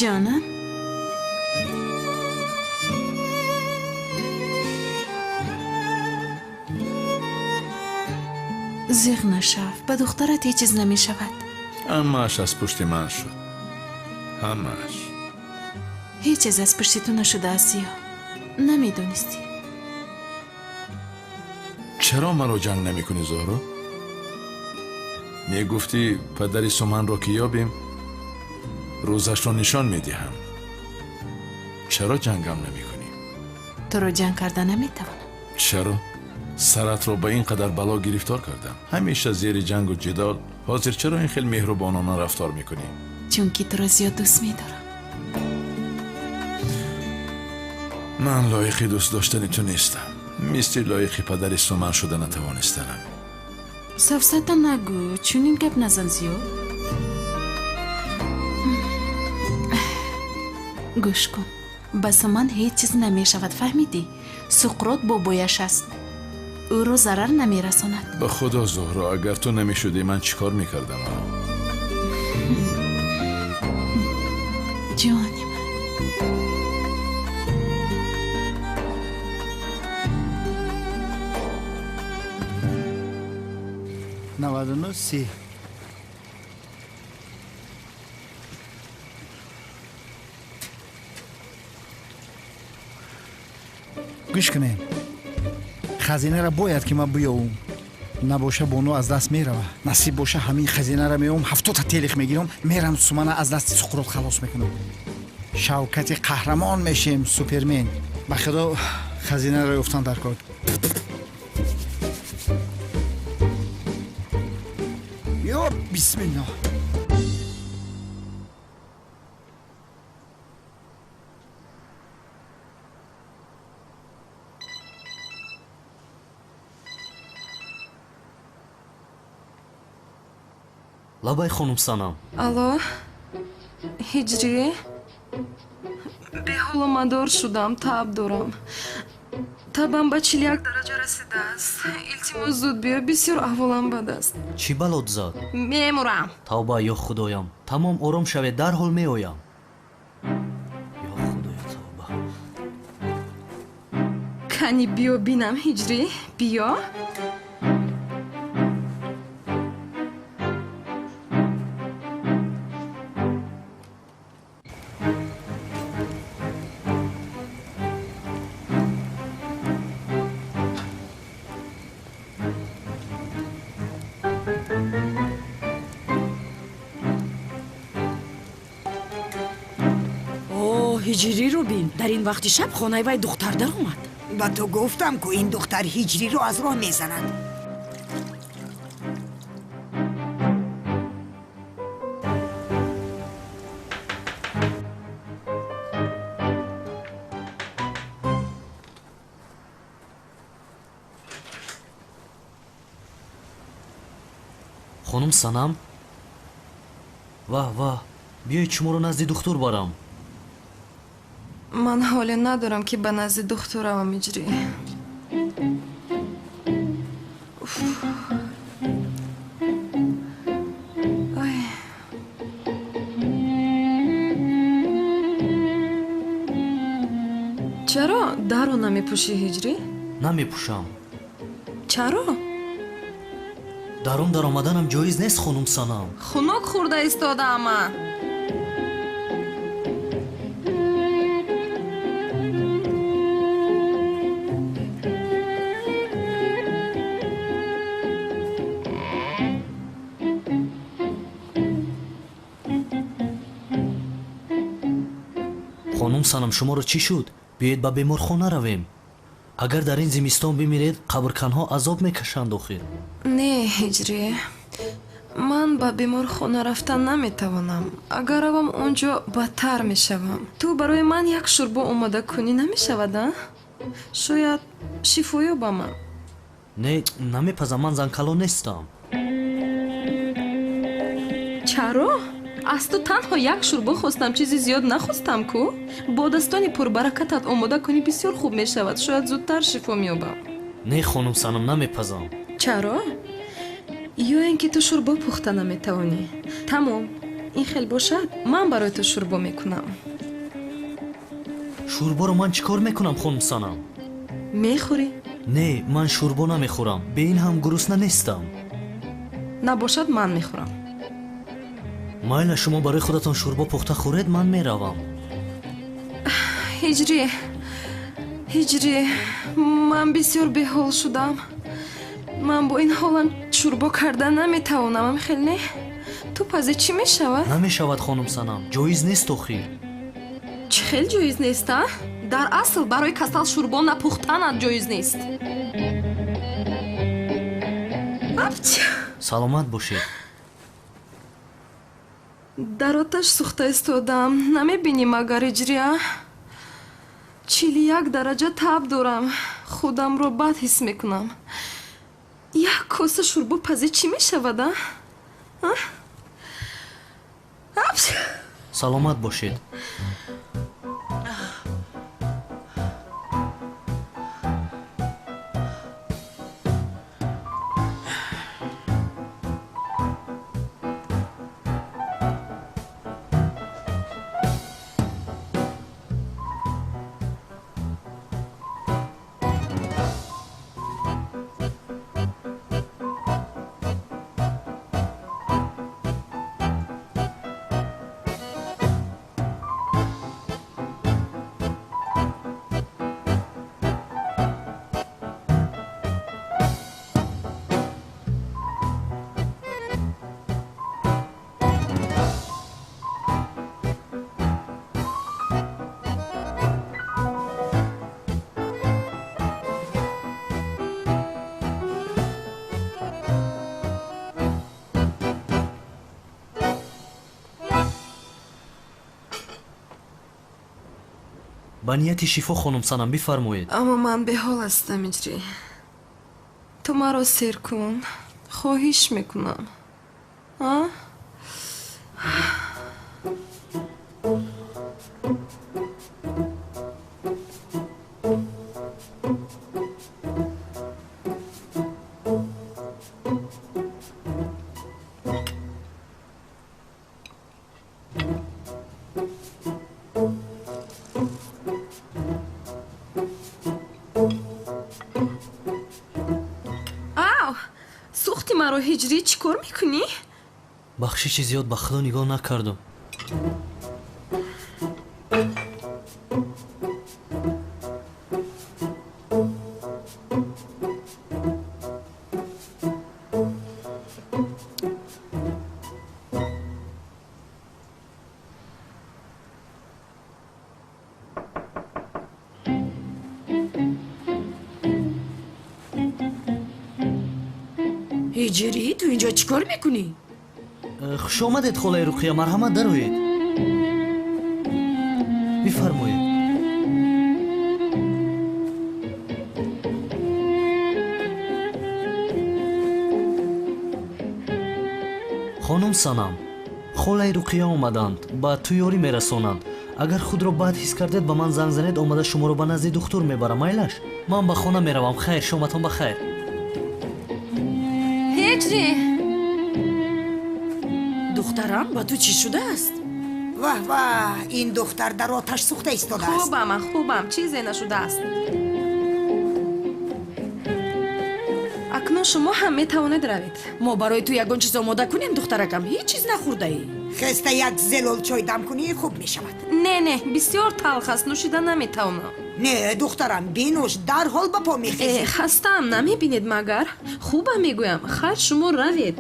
جانم زیغ نشو به دخترت هیچ چیز نمی شود همه‌اش از پشت من شد همه‌اش هیچ چیز از پشت تو نشده آسیا نمیدونستی چرا مرا جنگ نمی کنی زهرا؟ می گفتی پدری سومن را که یابیم روزش را نشان می دهم چرا جنگم نمی کنی؟ تو رو جنگ کرده نمیتوانم چرا؟ سرت را به این قدر بلا گرفتار کردم همیشه زیر جنگ و جدال حاضر چرا این خیلی مهربانانه رفتار می کنی؟ چون که تو را زیاد دوست میدارم من لایقی دوست داشتن تو نیستم مثل لایقی پدر سومن شده نتوانستنم سفسطه نگو چون این گپ نزن زیاد گوش کن بس من هیچ چیز نمی شود فهمیدی سقراط با بویش است او رو ضرر نمی رساند به خدا زهرا اگر تو نمی شدی من چیکار می کردم جانی من 99 30 گوش کنین خزینه را باید که من بیاوم نباشه بونو از دست میروه نصیب باشه همین خزینه را میام 70 تا تلخ میگیرم میرم سومن از دست سقراط خلاص میکنم شوکت قهرمان میشیم سوپرمن به خدا خزینه را افتان در کار یا بسم الله лабай хонум санам алло ҳиҷрӣ беҳоло мадор шудам таб дорам табам ба 41 дараҷа расидааст илтимос зуд биё бисёр аҳволам бад аст чӣ балот зад мемурам тавба ё худоям тамом ором шавед дарҳол меоям ё худоя тавба кани биё бинам ҳиҷрӣ биё ҳиҷриро бин дар ин вақти шаб хонаи вай духтар даромад ба ту гуфтам ку ин духтар ҳиҷриро аз роҳ мезанад хонум санам ваҳ ваҳ биёед шуморо назди духтур барам ман ҳоле надорам ки ба назди духтур равам иҷрӣ чаро даро намепӯшӣ ҳиҷрӣ намепӯшам чаро дарун даромаданам ҷоиз нест хонум санам хунук хӯрда истодаам ман хонум санам шуморо чӣ шуд биёед ба беморхона равем агар дар ин зимистон бимиред қабрканҳо азоб мекашанд охир не ҳиҷрӣ ман ба беморхона рафтан наметавонам агар равам он ҷо бадтар мешавам ту барои ман як шӯрбо омода кунӣ намешавад шояд шифо ёбам не намепазам ман занкалон нестам чаро аз ту танҳо як шӯрбо хостам чизи зиёд нахостам ку бодастони пурбаракатат омода кунӣ бисёр хуб мешавад шояд зудтар шифо меёбам не хонум санам намепазам чаро ё ин ки ту шӯрбо пухта наметавонӣ тамом ин хел бошад ман барои ту шӯрбо мекунам. шӯрборо ман чӣ кор мекунам хонум Санам? мехӯрӣ? Не, ман шӯрбо намехӯрам. Бе ин ҳам гурусна нестам. набошад ман мехӯрам. майла, шумо барои худатон шӯрбо пухта хӯред, ман меравам. ҳиҷрӣ, ман бисёр беҳол шудам. ман бо ин ҳолам шӯрбо кардан наметавонам. хел не? ту пазе чӣ мешавад? Намешавад хонум Санам, ҷоиз нест охир. чӣ хел ҷоиз нест? дар асл барои касал шӯрбо напухтанат ҷоиз нест. саломат бошед. дар оташ сӯхта истодам. намебинӣ магар ҳиҷрия? 41 дараҷа таб дорам. худамро бад ҳис мекунам. як коса шӯрбо пазе чӣ мешавад? саломат бошед. ба нияти шифо хонум Санам бифармоед. аммо ман беҳол ҳастам ҳиҷрӣ. ту маро сер кун. хоҳиш мекунам. сӯхти маро ҳиҷрӣ, чӣ кор мекунӣ? бахшиши зиёд ба худо нигоҳ накардам. ҳиҷрӣ, ту инҷо чӣ кор мекунӣ? хуш омадед холаи Руқия, марҳамат дароед. бифармоед. хонум Санам, холаи Руқия омаданд, ба ту ёрӣ мерасонанд. агар худро бад ҳис кардед ба ман занг занед, омада шуморо ба назди духтур мебарам. майлаш, ман ба хона меравам. хайр, шоматон ба хайр. ҳиҷрӣ, духтарам, ба ту чӣ шудааст? ваҳ, ин духтар дар оташ сӯхта истодааст. хубам, чизе нашудааст. акнун шумо ҳам метавонед равед. мо барои ту ягон чиз омода кунем, духтаракам. ҳеҷ чиз нахӯрдаӣ? хеста як зелол чой дам кунӣ, хуб мешавад. не, бисёр талх аст, нӯшида наметавонам. не, духтарам, бинӯш, дарҳол ба по мехезӣ. хастаам, намебинед магар? хубам мегӯям. хайр, шумо равед.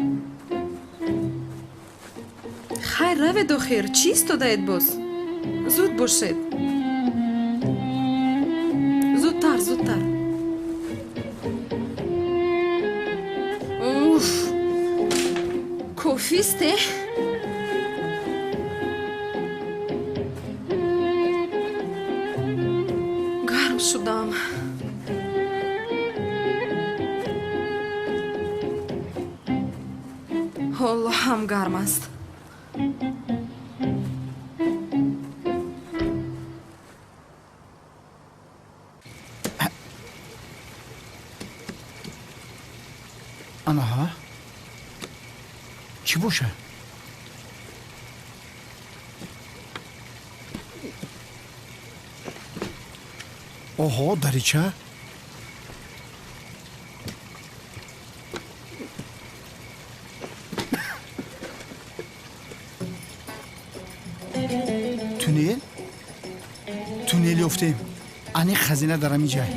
хайр, равед охир. чӣ истодаед боз? зуд бошед. зудтар. уф, кофисте? гарм шудам. ҳоло ҳам гарм аст. анаҳа чӣ боша? اوه دریچه تونیلی افتیم انی خزینه در همی جای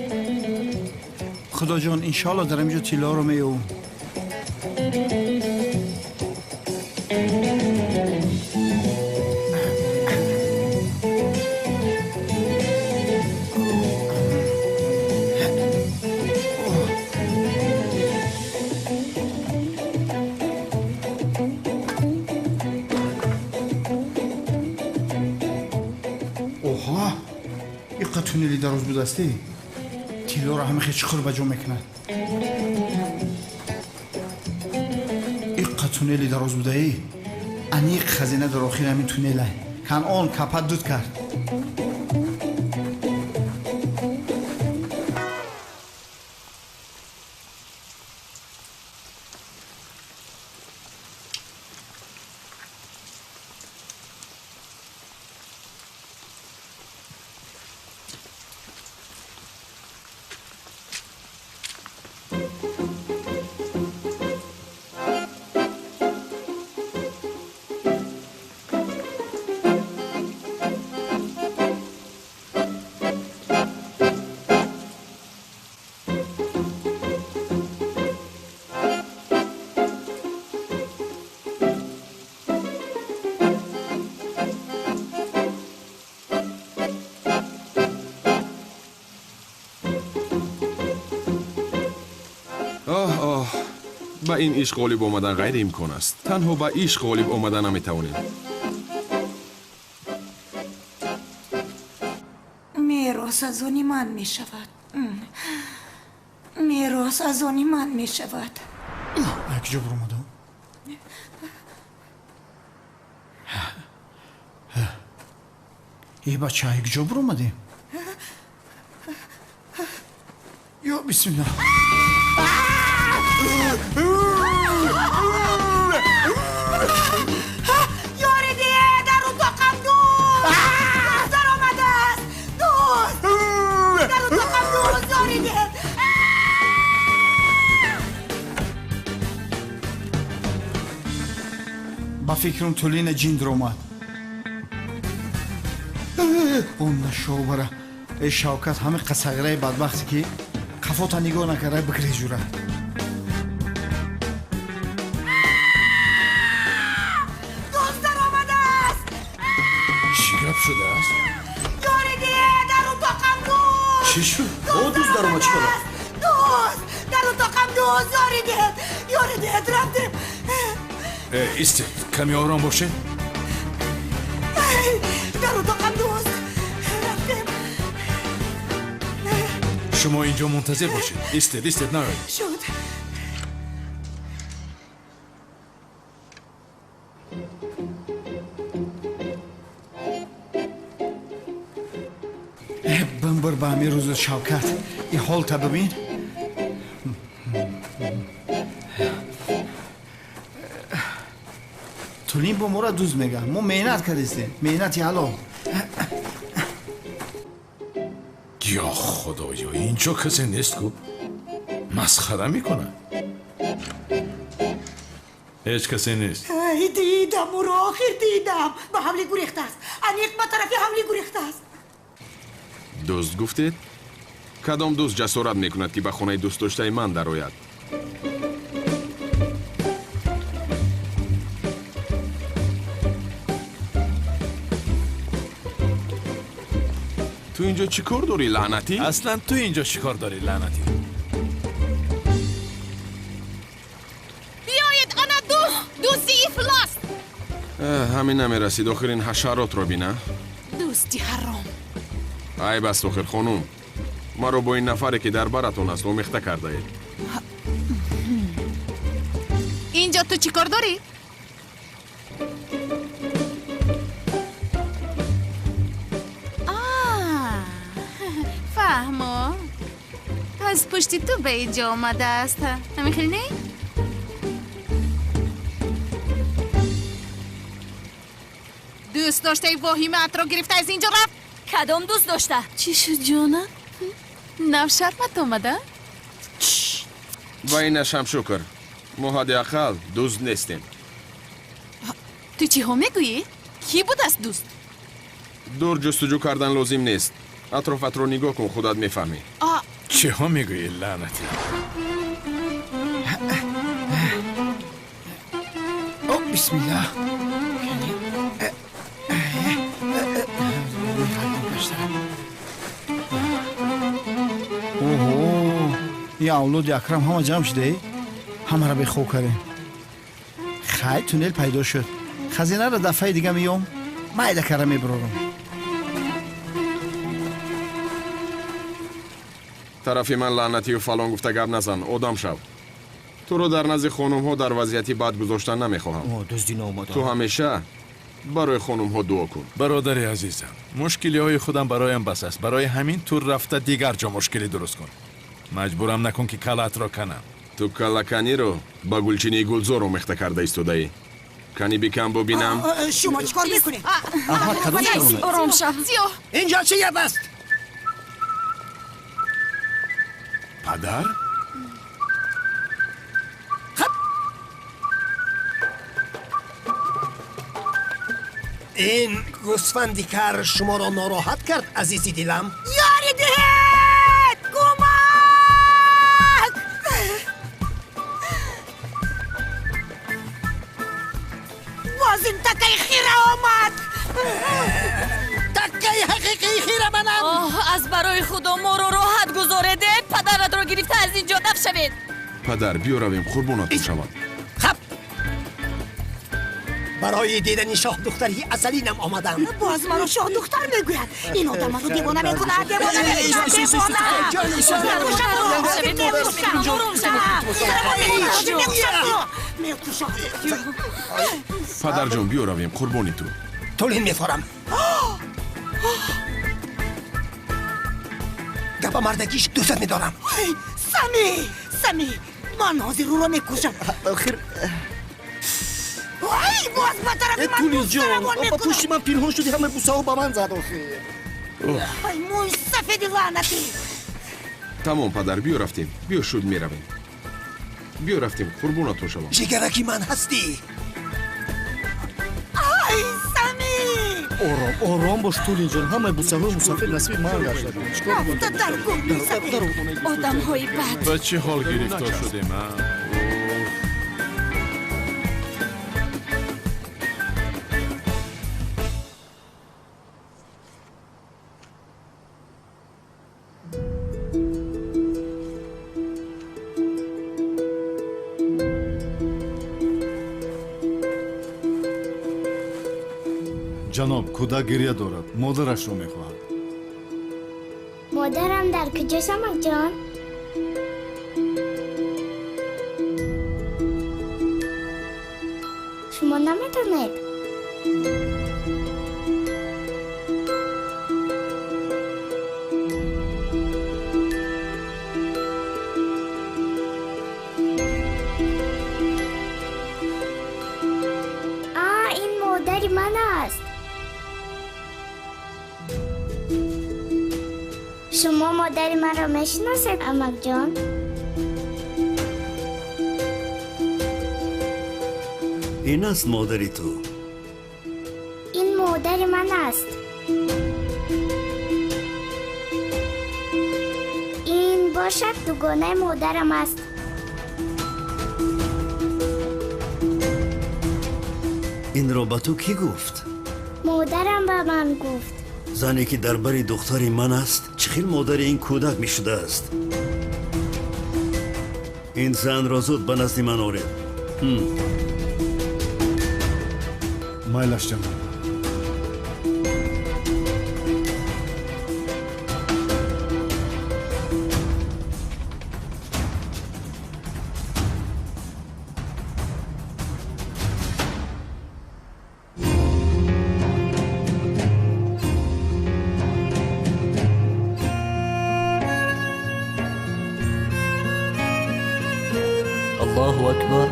خدا جان انشالله در همی جا تیلا رو میوم تونیلی دراز بود استی تیلا رو همه خیلی چخور بجا میکنن ایقا تونیلی دراز بوده ای انیق خزینه در آخیر همین تونیله کن آن کپت دود کرد با این عشق غالب آمدن غیر امکان است. تنها با عشق غالب آمدن نمیتوانیم. میراث از آن من می شود. میراث از آن من می شود. یک جا برو مدام ای بچه یک جا برو مدیم یا بسم الله یاری دیه در اون تاقم دوست در آمده است دوست در اون تاقم دوست یاری دیه با فکرم تولین جین در اومد اون نشو بره ای شوکت همه قصغره بدبختی که کفاتا نگاه نکره بگری جوره شده است؟ یاری دیه در اون تاقم دوست چی شد؟ او دوست در اومد چی کنم؟ دوست در اون تاقم دوست یاری دیه رفتیم ایستی کمی آرام باشه در اون تاقم دوست رفتیم شما اینجا منتظر باشید ایستید نروید شد بنبر به همین روز شوکت این حال تا ببین تولین با ما را دوست میگه ما مهنت کردیم مهنتی حالا یا خدایا اینجا کسی نیست کو مسخره میکنه هیچ کسی نیست دیدم او را آخر دیدم به حمله گریخته است انیق به طرف حمله گریخته است دوست گفتید؟ کدام دوست جسارت میکند که به خانه دوست داشته من درآید؟ تو اینجا چی کار داری لعنتی؟ اصلا تو اینجا چی کار داری لعنتی؟ بیایید آنا دوستی افلاس همین نمیرسید آخرین حشرات رو بینه دوستی حرام ای بس آخر خانوم ما رو با این نفری که در براتون است آمیخته کرده اید اینجا تو چی کار داری؟ فهمو از پشتی تو به اینجا آمده است نمیخیلی نه؟ دوست داشته واهیمت را گرفته از اینجا رفت؟ کدام دوست داشته؟ چی شد جانم؟ нав шармат омада? ва инашам шукр мо ҳадди ақал дӯст нестем. ту чиҳо мегӯӣ? кӣ будааст дӯст? дур ҷустуҷӯ кардан лозим нест. атрофатро нигоҳ кун, худат мефаҳмӣ. чиҳо мегӯӣ лаънатӣ? бисмилла. ин авлоди акрам ҳама ҷамъ шудаи? ҳамаро бехоб кардем. хай туннел пайдо шуд. хазинаро дафъаи дига меём, майда кара мебурорам. тарафи ман лаънатию фалон гуфта гап назан, одам шав. туро дар назди хонумҳо дар вазъияти бад гузоштан намехоҳам. ту ҳамеша барои хонумҳо дуо кун. бародари азизам, мушкилиҳои худам бароям бас аст. барои ҳамин тур рафта дигар ҷо мушкилӣ дуруст кун. маҷбурам накун ки калаатро канам. ту калаканиро ба гулчини гулзор омехта карда истодаӣ. кани бикам бубинам. шумо чӣ кор мекунед? ором шав. инҷо чӣ гап аст? падар? ин гӯсфанди кар шуморо нороҳат кард, азизи дилам? ёрӣ диҳед! кӯмак! боз ин таккаи хира омад! таккаи ҳақиқии хира манам! аз барои худо моро роҳат гузореде. падаратро гирифта аз ин ҷо дафт шавед. падар биёравем, қурбонатон шавад. хап барои дидани шоҳ духтари асалинам омадам. боз маро шоҳ духтар мегӯяд. ин одам маро девона мекунад, девона мекунад, падарҷон биёравем, қурбони ту. тулин мефорам. гапа мардагиш дӯстат медорам. сами ман ҳозир ӯро мекушам. боз ба тарафи ман бӯсаравон мекунад. пушти ман пинҳон шуди ҳама бӯсаҳо ба ман зад. мӯй сафеди лаънатӣ. тамом падар, биё рафтем. биё шуд меравем. биё рафтем, қурбонатон шавам. ҷигараки ман ҳастӣ. ай сами ором бош тулинҷон, ҳамаи бусаҳои мусафир насиби ман гаштад. рафта дар гӯҳ сафед. одамҳои бад. ба чӣ ҳол гирифтор шудем? ҷаноб, кӯдак гирья дорад. модарашро мехоҳад. модарам дар куҷост амакҷон? шумо наметонед? ин модари ман аст. шумо модари маро мешиносед, амакҷон? ин аст модари ту. ин модари ман аст. ин бошад дугонаи модарам аст. инро ба ту кӣ гуфт? модарам ба ман гуфт. зане ки дар бари духтари ман аст, чӣ хел модари ин кӯдак мешудааст? ин занро зуд ба назди ман оред. майлаш ҷаноб. الله أكبر.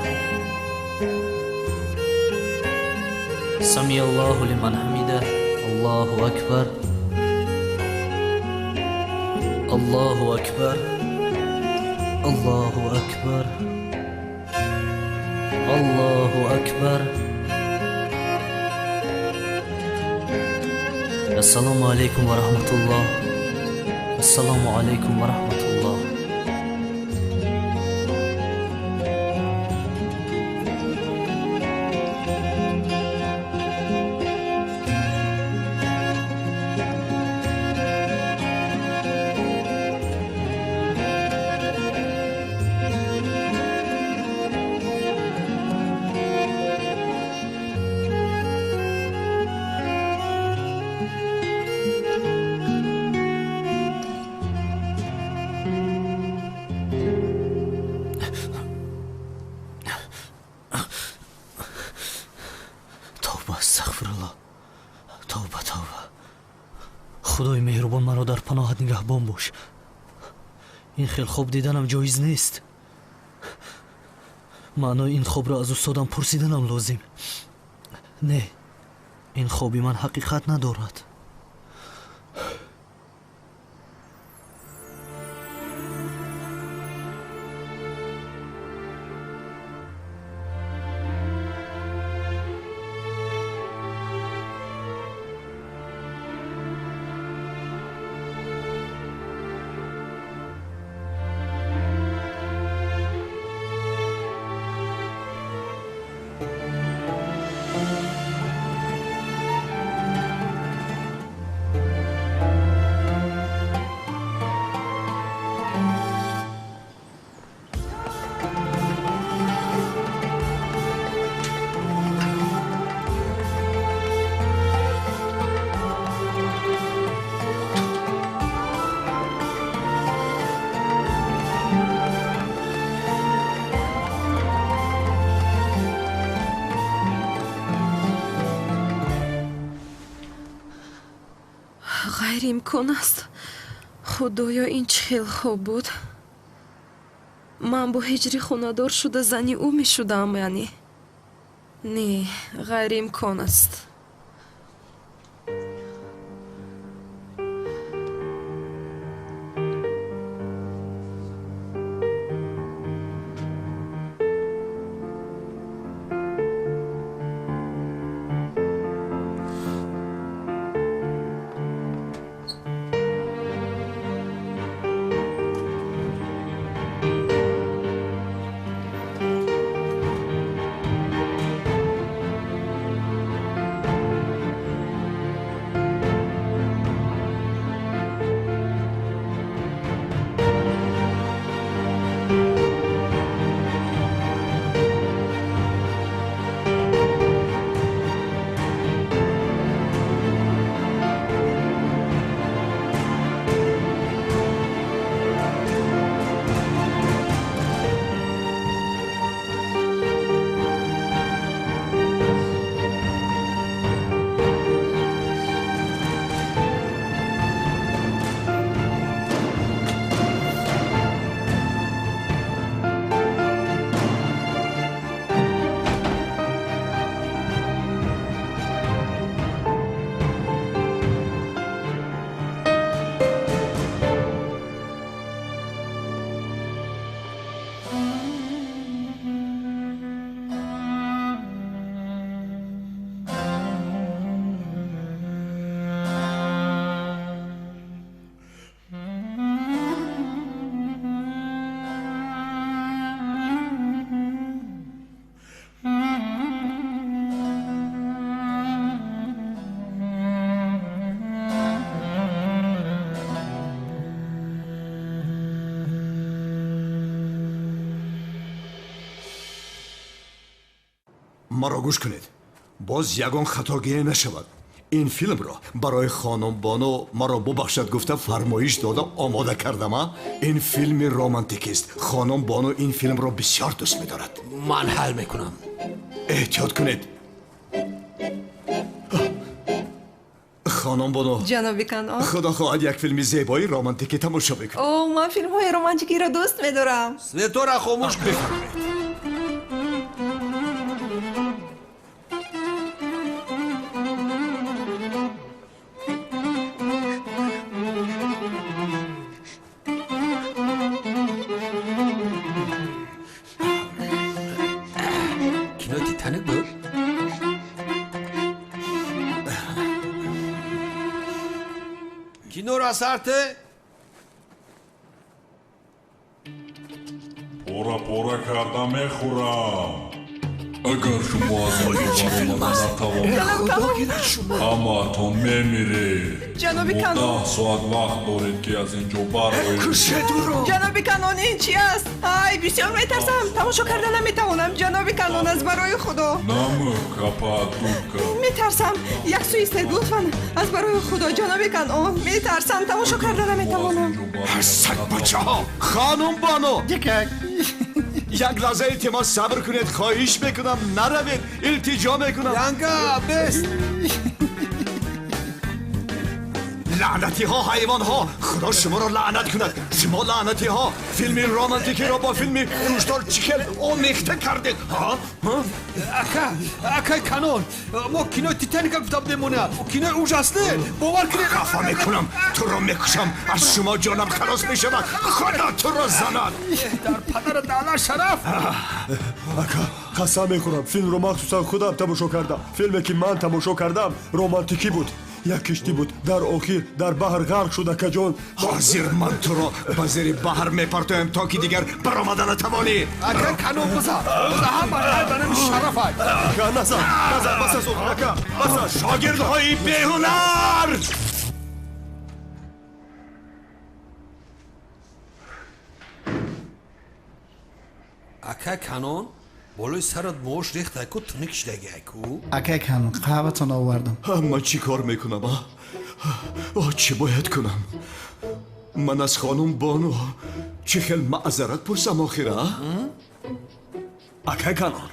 سمع الله لمن حمده. الله أكبر. الله أكبر الله أكبر الله أكبر. السلام عليكم ورحمة الله. السلام عليكم ورحمة الله. خدای مهربان مرا در پناهت نگهبان باش. این خیلی خواب دیدنم جایز نیست. معنای این خواب را از استادم پرسیدنم لازم. نه، این خوابی من حقیقت ندارد. غیر امکان است. خدایا این چه خیلی خوب بود. من با هجری خونه‌دار شده زنی او می شدم. یعنی نه، غیر امکان است. مرا گوش کنید. باز یگان خطاگیری نشود. این فیلم را برای خانم بانو مرا ببخشد گفته فرمایش داده آماده کردم. این فیلم رمانتیک است. خانم بانو این فیلم را بسیار دوست می‌دارد. من حل میکنم. احتیاط کنید. خانم بانو، جنابی کنان، خدا خواهد یک فیلم زیبایی رمانتیکی تماشا بکنید. اوه، من فیلم های رمانتیکی را دوست می‌دارم. تو را خاموش کن. асарте پورا کردم میخورم اگر شما از این نتوانید همتون میمیرید جناب ما کانون 10 ساعت وقت دارید که از اینجا برایید جناب کانون این چی است؟ ای بسیار میترسم تماشا کردن نمیتوانم جناب کانون از برای خدا نمو کپا دوکا میترسم یک سو ایستید لطفا از برای خدا جناب کانون میترسم تماشا کردن نمیتوانم سگ بچه ها خانم بانو یک لحظه التماس صبر کنید خواهش میکنم نروید التجا میکنم янга бест لعنتی ها حیوان ها خدا شما را لعنت کند شما لعنتی ها فیلم رمانتیکی را با فیلم کشتار چیکل آمیخته کردید ها акай канон мо кинои титаника гуфтам демона кинои ужасне бовар кунед خفا میکنم تو را میکشم از شما جانم خلاص میشود خدا تو را زند дар падарат алла шараф ака қасам мехӯрам филмро махсусан худам тамошо кардам филме ки ман тамошо кардам романтикӣ буд як киштӣ буд дар охир дар баҳр ғарқ шуда каҷон ҳозир ман туро ба зери баҳр мепартоям то ки дигар баромада натавонӣ ака канон буза ҳама айбанам шарафай ака назар баса сух ака баса шогирдҳои беҳунар акай канон болои сарат мош рехтайку туни кишдагиайку акай канун қаҳватон овардам ман чӣ кор мекунам чӣ бояд кунам ман аз хонум бону чӣ хел маъзарат пурсам охира акай канон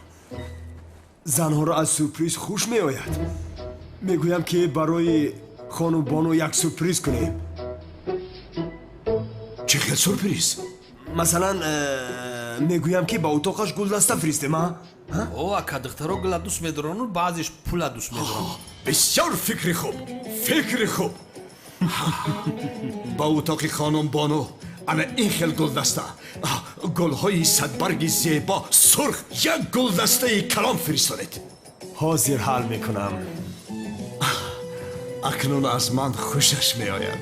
занҳоро аз сюрприз хуш меояд мегӯям ки барои хонум бону як сюрприз кунем чӣ хел сюрприз масалан мегӯям ки ба утоқаш гулдаста фиристем о ака духтаро гула дӯст медорону баъзеш пула дӯст медорон бисёр фикри хуб ба утоқи хонум бону ана ин хел гулдаста гулҳои садбарги зебо сурх як гулдастаи калон фиристонед ҳозир ҳал мекунам акнун аз ман хушаш меояд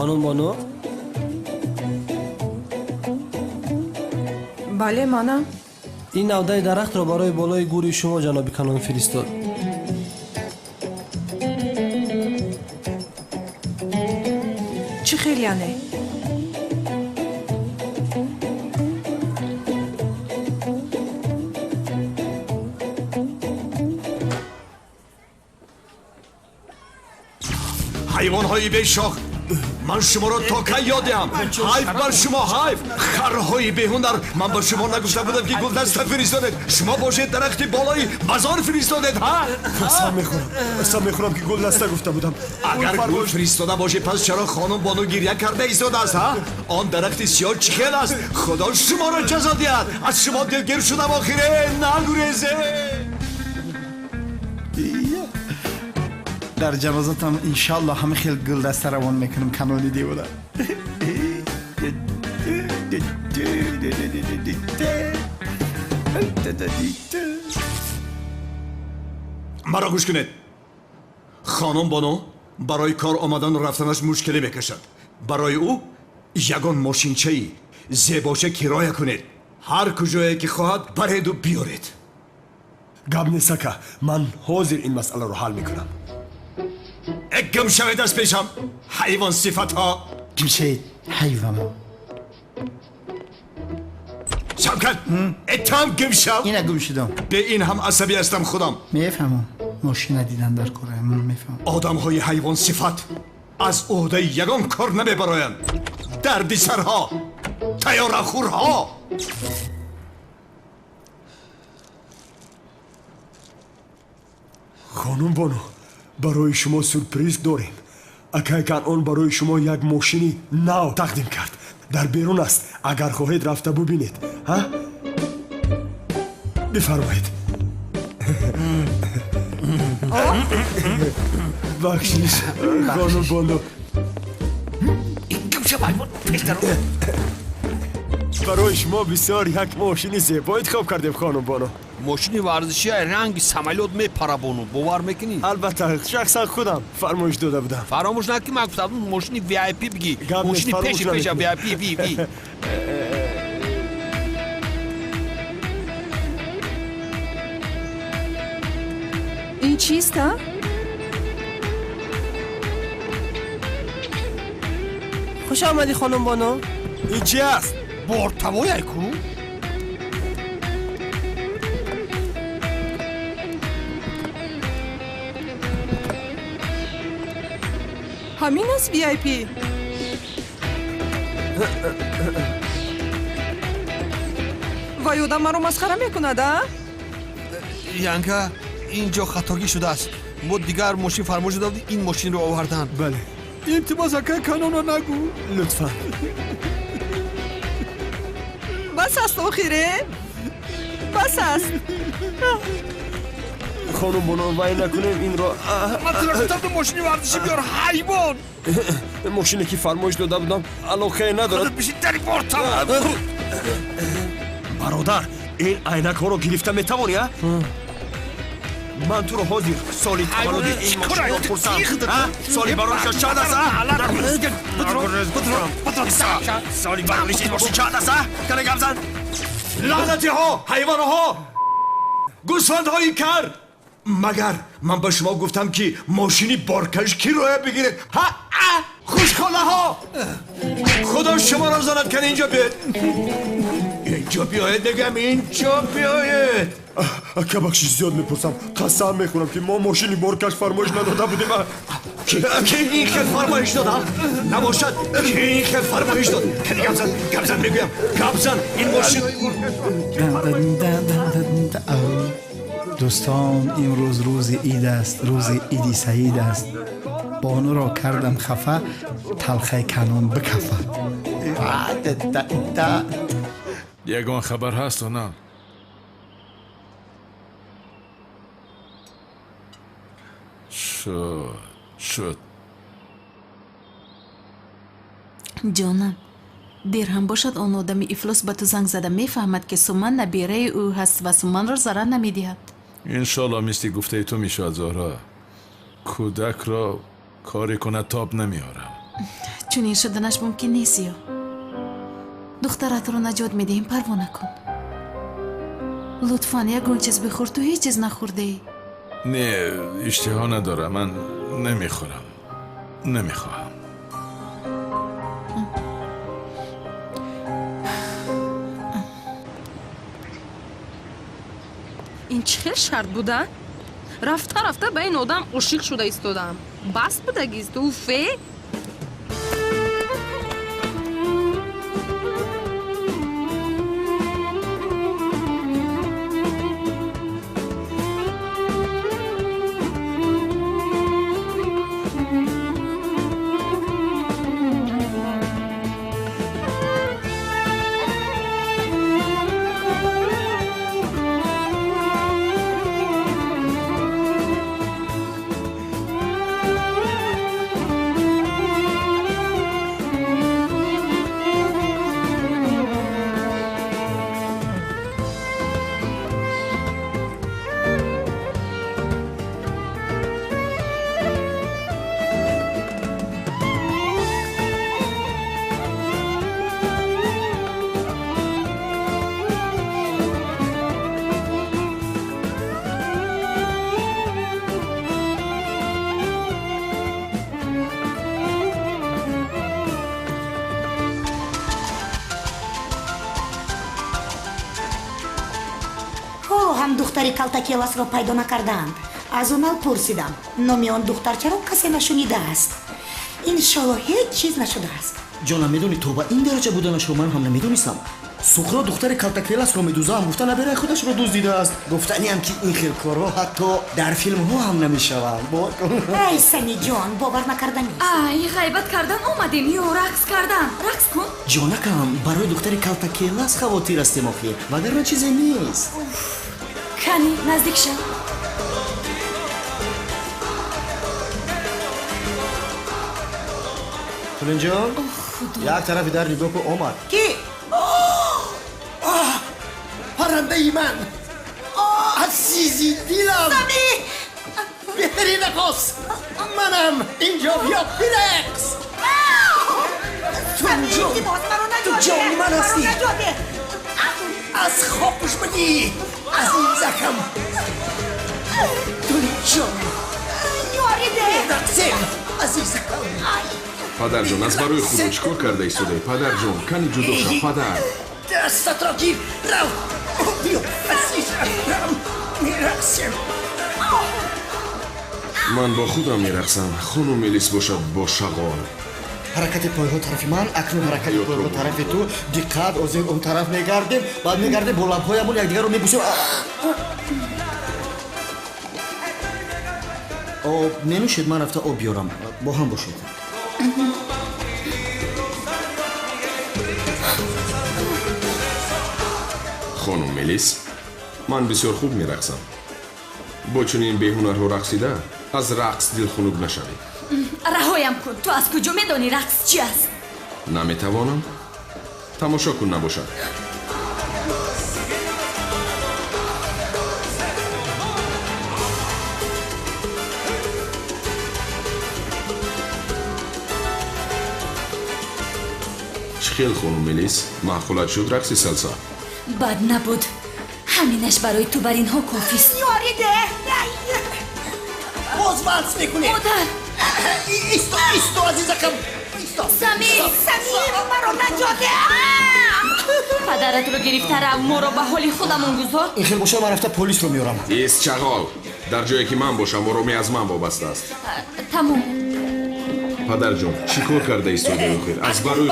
خانم بانو бале манам این навдаи дарахтро барои болои гури шумо ҷаноби канон фиристод чӣ хел яъне ҳайвонҳои бешох ман шуморо то кай ёд диҳам ҳайф бар шумо ҳайф харҳои беҳунар ман ба шумо нагуфта будам ки гулдаста фиристодед шумо бошед дарахти болои базор фиристодед қасам мехӯрам ки гулдаста гуфта будам агар гул фиристода бошед пас чаро хонум бону гирья карда истодааст он дарахти сиёҳ чӣ хел аст худо шуморо ҷазо диҳад аз шумо дилгир шудам охире нагурезед дар ҷанозатам иншаллоҳ ҳама хел гулдаста равон мекунам канони девора маро гӯш кунед хонум бону барои кор омадану рафтанаш мушкилӣ мекашад барои ӯ ягон мошинчаи зебоша кироя кунед ҳар куҷое ки хоҳад бареду биёред гап нест ака ман ҳозир ин масъаларо ҳал мекунам гум шавед аз пешам ҳайвон сифатҳо гум шавед ҳайвоно шавкат этам гум шав ина гум шудам бе ин ҳам асабӣ ҳастам худам мефаҳмам мошина дидан дар кора мефаҳмам одамҳои ҳайвон сифат аз ӯҳдаи ягон кор намебароянд дардисарҳо тайёрахӯрҳо хонум бону барои шумо сюрприз дорем акай канон барои шумо як мошини нав тақдим кард дар берун аст агар хоҳед рафта бубинед бифармоед бахшиш хонум бону برای شما بسیار یک ماشین زیبا انتخاب کردیم خانم بانو. ماشین ورزشی رنگ سمالیات میپره بانو، باور میکنی؟ البته شخصا خودم فرمایش داده بودم. فراموش نکنی من گفتم ماشین وی آی پی بگی. ماشین پیش وی آی پی وی. این چیست ها؟ خوش آمدی خانم بانو. این چی است؟ بارتوای ایکو؟ همین است وی آی پی. وای آدم مرا مسخره میکند ها؟ ینگا اینجا خطاگی شده است. ما دیگر ماشین فرمایش دادیم این ماشین رو آوردن. بله. التماس که کانون رو نگو لطفا. بس است آخیره؟ بس است. خانم بانو وای نکنیم این رو. من تو گفتم ماشین ورزشی بیار حیوان. ماشینی که فرمایش داده بودم علاقه ندارد. خودت بشید در بارتو. برادر این عینک ها رو گرفته میتوانی ها؟ من تو رو حاضر سالی تولد این ماشین رو پرسم. سالی برایش چند است؟ سالی برایش این ماشین چند است؟ کنه گم زن. لعنتی ها حیوان ها گوسفند هایی کر. مگر من به شما گفتم که ماشینی بارکش کی روی بگیرید؟ خوشخانه ها خدا شما را زند کنه اینجا بیاید. اینجا بیاید بگم اینجا بیاید. که بخشی زیاد میپرسم قسم میخورم که ما ماشینی بارکش فرمایش نداده بودیم. که این خیل فرمایش داده نباشد که این خیل فرمایش داد. که گمزن میگویم گمزن این ماشین. دوستان امروز روز عید است، روز عیدی سعید است. بانو را کردم خفه، تلخه کنون بکفه. یگان خبر هست و نه؟ شد جانم دیر هم باشد آن آدم افلاس به تو زنگ زده میفهمد که سومن نبیره او هست و سومن را ضرر نمیدهد. انشالله مثل گفته تو میشود زهرا. کودک را کاری کند تاب نمیارم. چون این شدنش ممکن نیست. یا دخترت رو نجات میدهیم پروا نکن. لطفاً یکون چیز بخور. تو هیچ چیز نخورده ای؟ نه اشتها ندارم. من نمیخورم. نمیخواهم. این چه خیلی شرط بوده؟ رفته به این آدم عاشق شده ایستادم. بس بودگیز تو فه؟ هم دختری کلتاکیلاس را پیدا نکردند. از اونال پرسیدم نامی آن دخترچه را کسی نشنیده است. انشالله هیچ چیز نشده است. جانم میدونی تو با این درجه بودنش رو من هم نمیدونستم. سخرا دختر کلتاکیلاس رو میدوزه هم گفتن نبره خودش رو دزدیده است. گفتنی هم که این خیل کارا حتی در فیلم ها هم نمیشوند. ای سنی جان باور نکردنی. ای غیبت کردن اومدیم یا رقص کردن. رقص کن. جانکم برای دختر کلتاکیلاس خواطر استیم آخی وگرنه چیزی نیست. کنی نزدیک شو. فلان جان یک طرفی در نگاه که اومد. کی؟ خانواده من عزیزی دلم سمی بهترین رقاص منم اینجا بیا برقص تو جان من هستی از خواب پوش بدی عزیزکم تو جان برقصیم عزیزکم падар ҷон аз барои худо чӣ кор карда истодаи падар ҷон кани ҷудо шав падар дастатро гир рав биё азизакам мерақсем ман бо худам мерақсам хонум элис бошад бо шағол ҳаракати пойҳо тарафи ман акнун ҳаракати пойҳо тарафи ту диққат озир он тараф мегардем баъд мегардем бо лабҳоямон якдигарро мебусем об менӯшед ман рафта об биёрам бо ҳам бошед хонум мелис ман бисёр хуб мерақсам бо чунин беҳунарҳо рақсида аз рақс дилхунук нашавед раҳоям кун ту аз куҷо медонӣ рақс чӣ аст наметавонам тамошо кун набошад чӣ хел хонум мелис маъқулат шуд рақси салса бад набуд ҳаминаш барои ту бар инҳо кофист ёриде боз валс мекунем модар исто азизакам исто самир маро наҷоте падаратро гирифта рав моро ба ҳоли худамон гузор ин хел боша ман рафта полисро меорам ист чағол дар ҷое ки ман бошам ороми аз ман вобаста аст тамом падар ҷон чӣ кор карда истодаи охир аз барои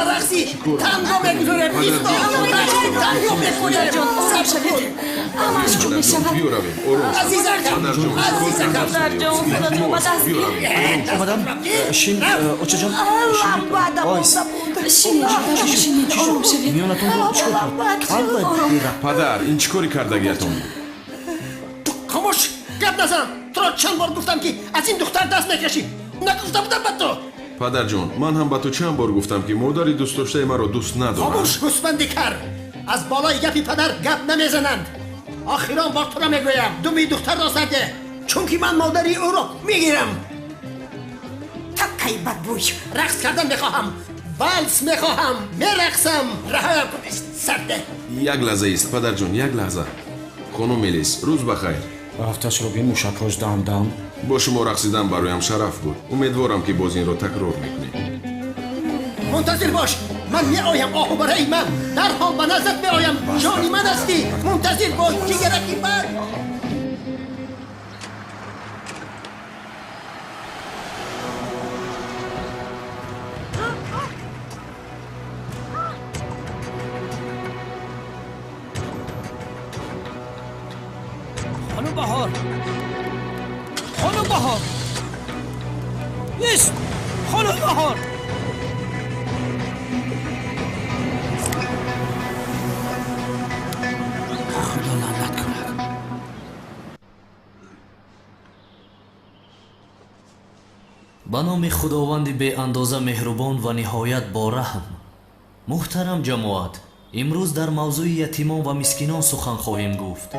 танго мегузорем танго мекунем ором шавед ҳамааш ҷо мешавад биёравем ором падар ҷон худатро ба даст гир омадам шин очаҷон шинед ором шавед миёнатон чикор кард падар ин чӣ кори кардагиатон хомӯш гап назан туро чанд бор гуфтам ки аз ин духтар даст мекашӣ нагуфта будам ба ту падар ҷон ман ҳам ба ту чанд бор гуфтам ки модари дӯстдоштаи маро дӯст надорам хомӯш гӯсфанди кар аз болои гапи падар гап намезананд охирон бо тура мегӯям думи духтарро зарде чунки ман модари ӯро мегирам такай бадбӯй рақс кардан мехоҳам валс мехоҳам мерақсам раҳоям кун сарде як лаҳза ист падар ҷон як лаҳза хонум мелис рӯз бахайр рафташро бимушакош дам бо шумо рақсидан бароям шараф буд умедворам ки боз инро такрор мекунем мунтазир бош ман меоям оҳу бараи ман дарҳол ба назрат меоям ҷони ман ҳастӣ мунтазир бош ҷигараки ман خانم بهار خانم بهار نیست خانم بهار خدا لعنت کند ба номи худованди беандоза меҳрубон ва ниҳоят бораҳм муҳтарам ҷамоат имрӯз дар мавзӯи ятимон ва мискинон сухан хоҳем гуфт